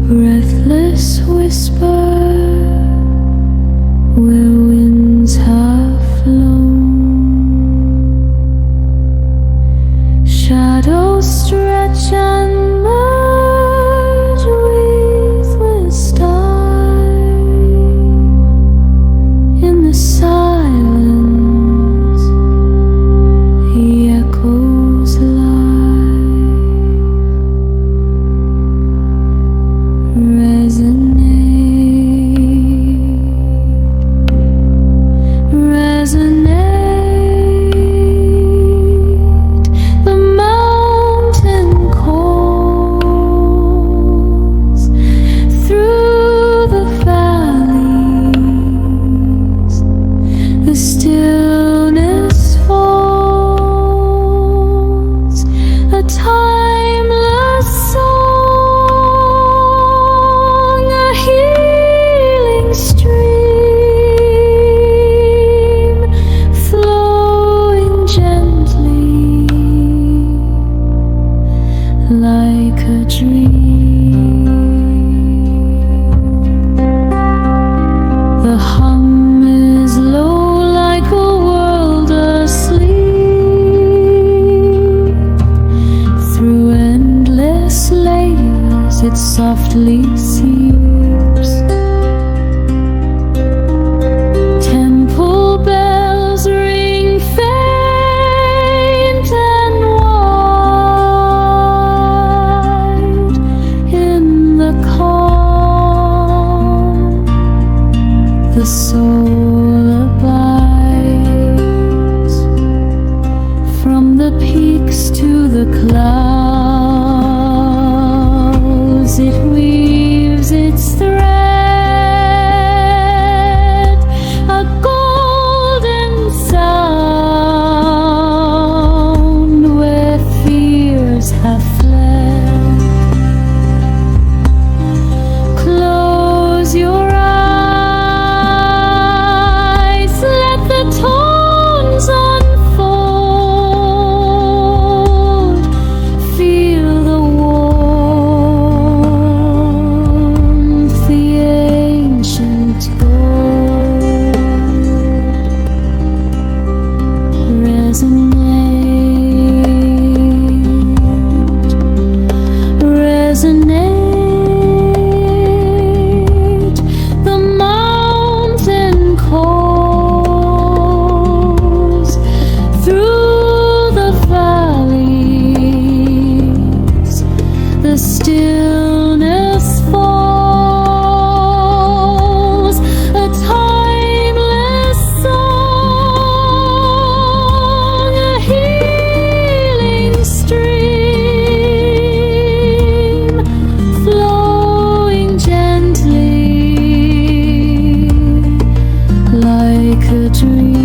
breathless whisper where winds have flown. Shadows stretch and merge with stars. In the silence, the echoes lie. Resonate. The mountain calls through the valleys. The stillness falls, a timeless song, a healing stream flowing gently like a dream. The hum is low like a world asleep. Through endless layers it softly seeps. Temple bells ring faint and wide in the calm. The soul abides from the peaks to the clouds. It weaves its thread, a golden sound where fears have fled. Close your eyes, let the tones unfold. Feel the warmth, the ancient gold. Resonate, resonate. The mountain calls through the valleys. The stillness falls, a timeless song, a healing stream flowing gently like a dream.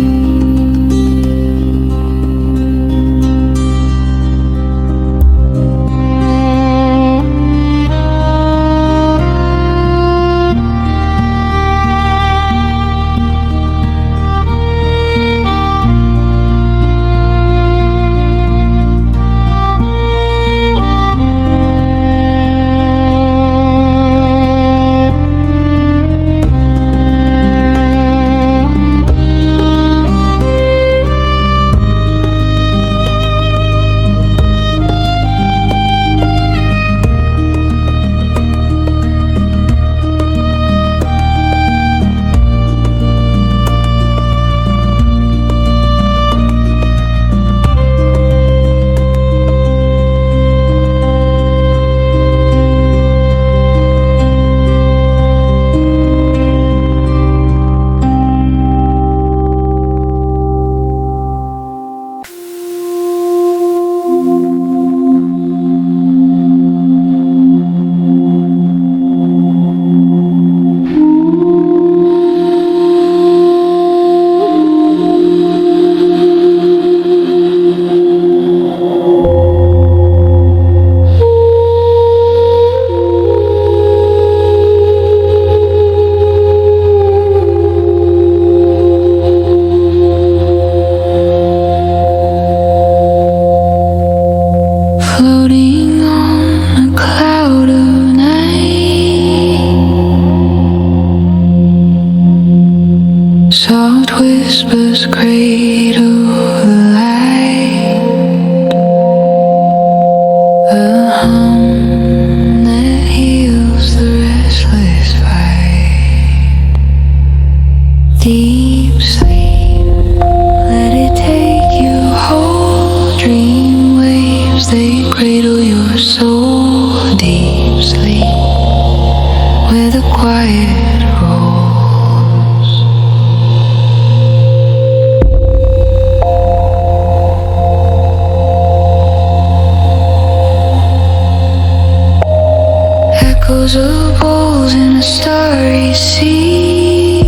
Echoes of bowls in a starry sea.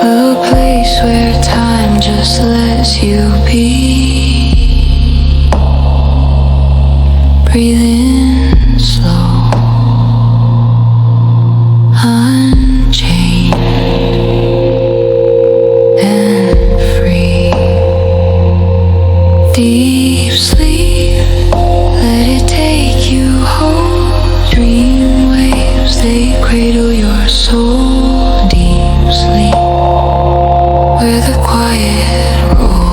A place where time just lets you be. Breathe in slow, unchained and free. Deep sleep, let it take you home. Dream waves, they cradle your soul. Deep sleep, where the quiet rolls.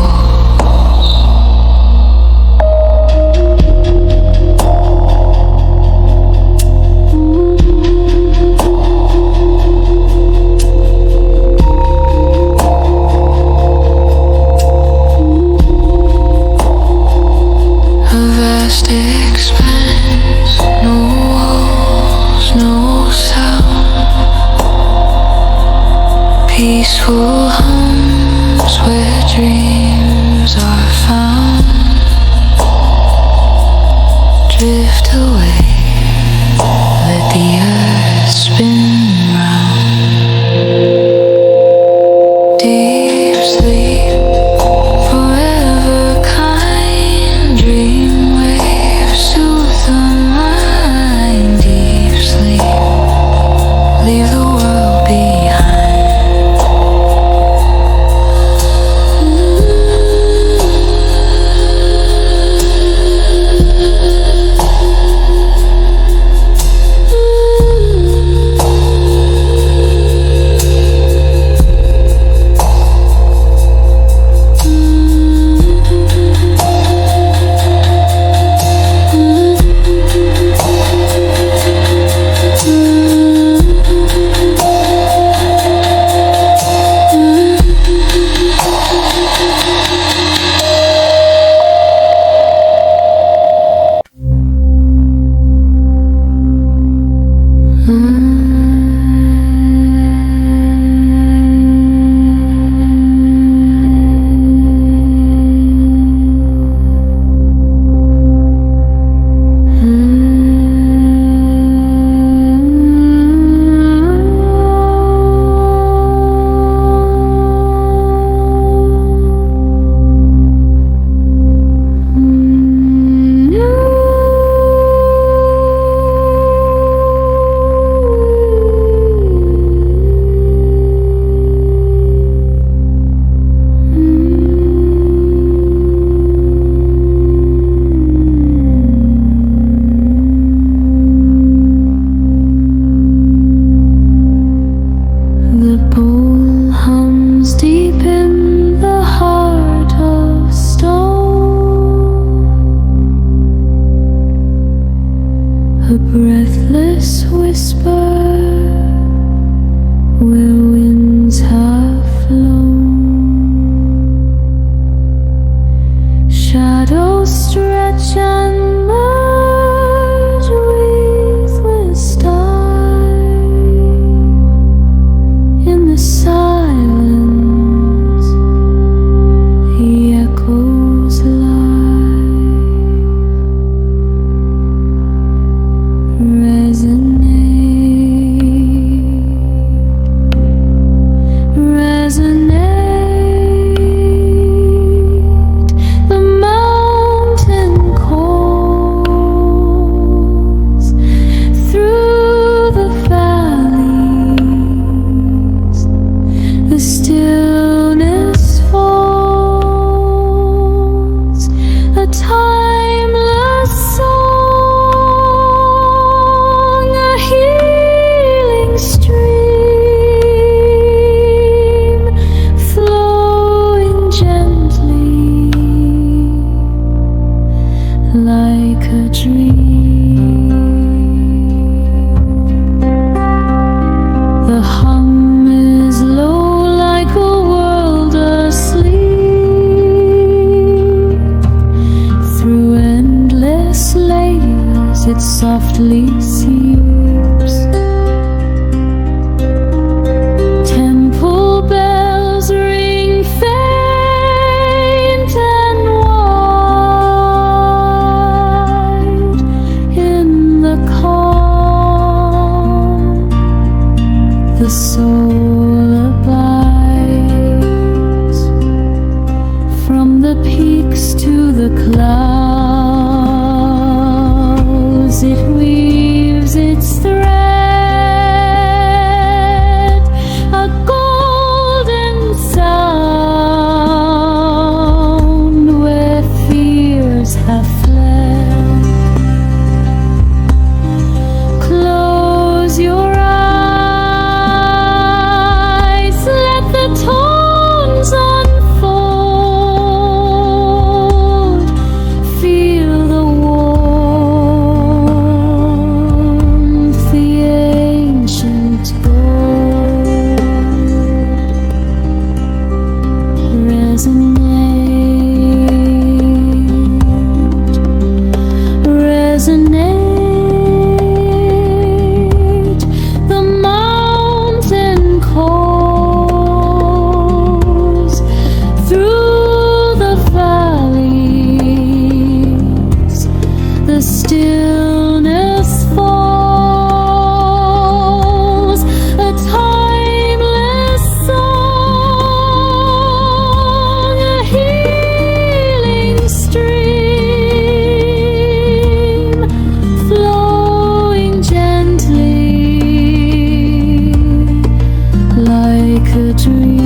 Expanse, no walls, no sound. Peaceful homes where dreams are found. Drift away, let the earth spin round. Deep sleep, forever kind. Dream soothe the mind. Deep sleep, leave the world behind. A breathless whisper where winds have flown. Shadows stretch and merge with starlight. In the silence, the echoes lie. Resonate, the mountain calls through the valleys, the stillness falls, a timeless song, a healing stream flowing gently like a dream. The hum is low like a world asleep. Through endless layers it softly seeps. Temple bells ring faint and wide. stillness falls, a timeless song, a healing stream flowing gently like a dream.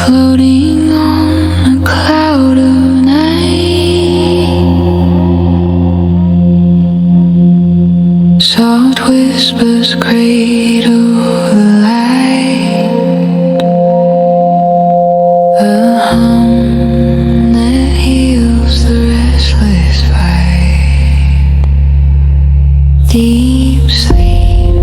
Floating on a cloud of night, soft whispers cradle the light, a hum that heals the restless fight. Deep sleep,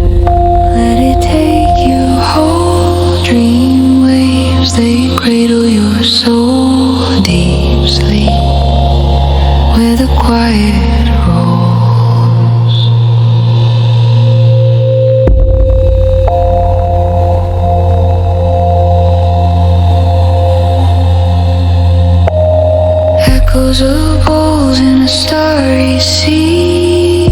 let it take you whole. Dream waves, they cradle your soul. Deep sleep, where the quiet rolls. Echoes of bowls in a starry sea,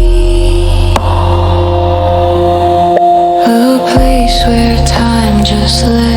a place where time just left.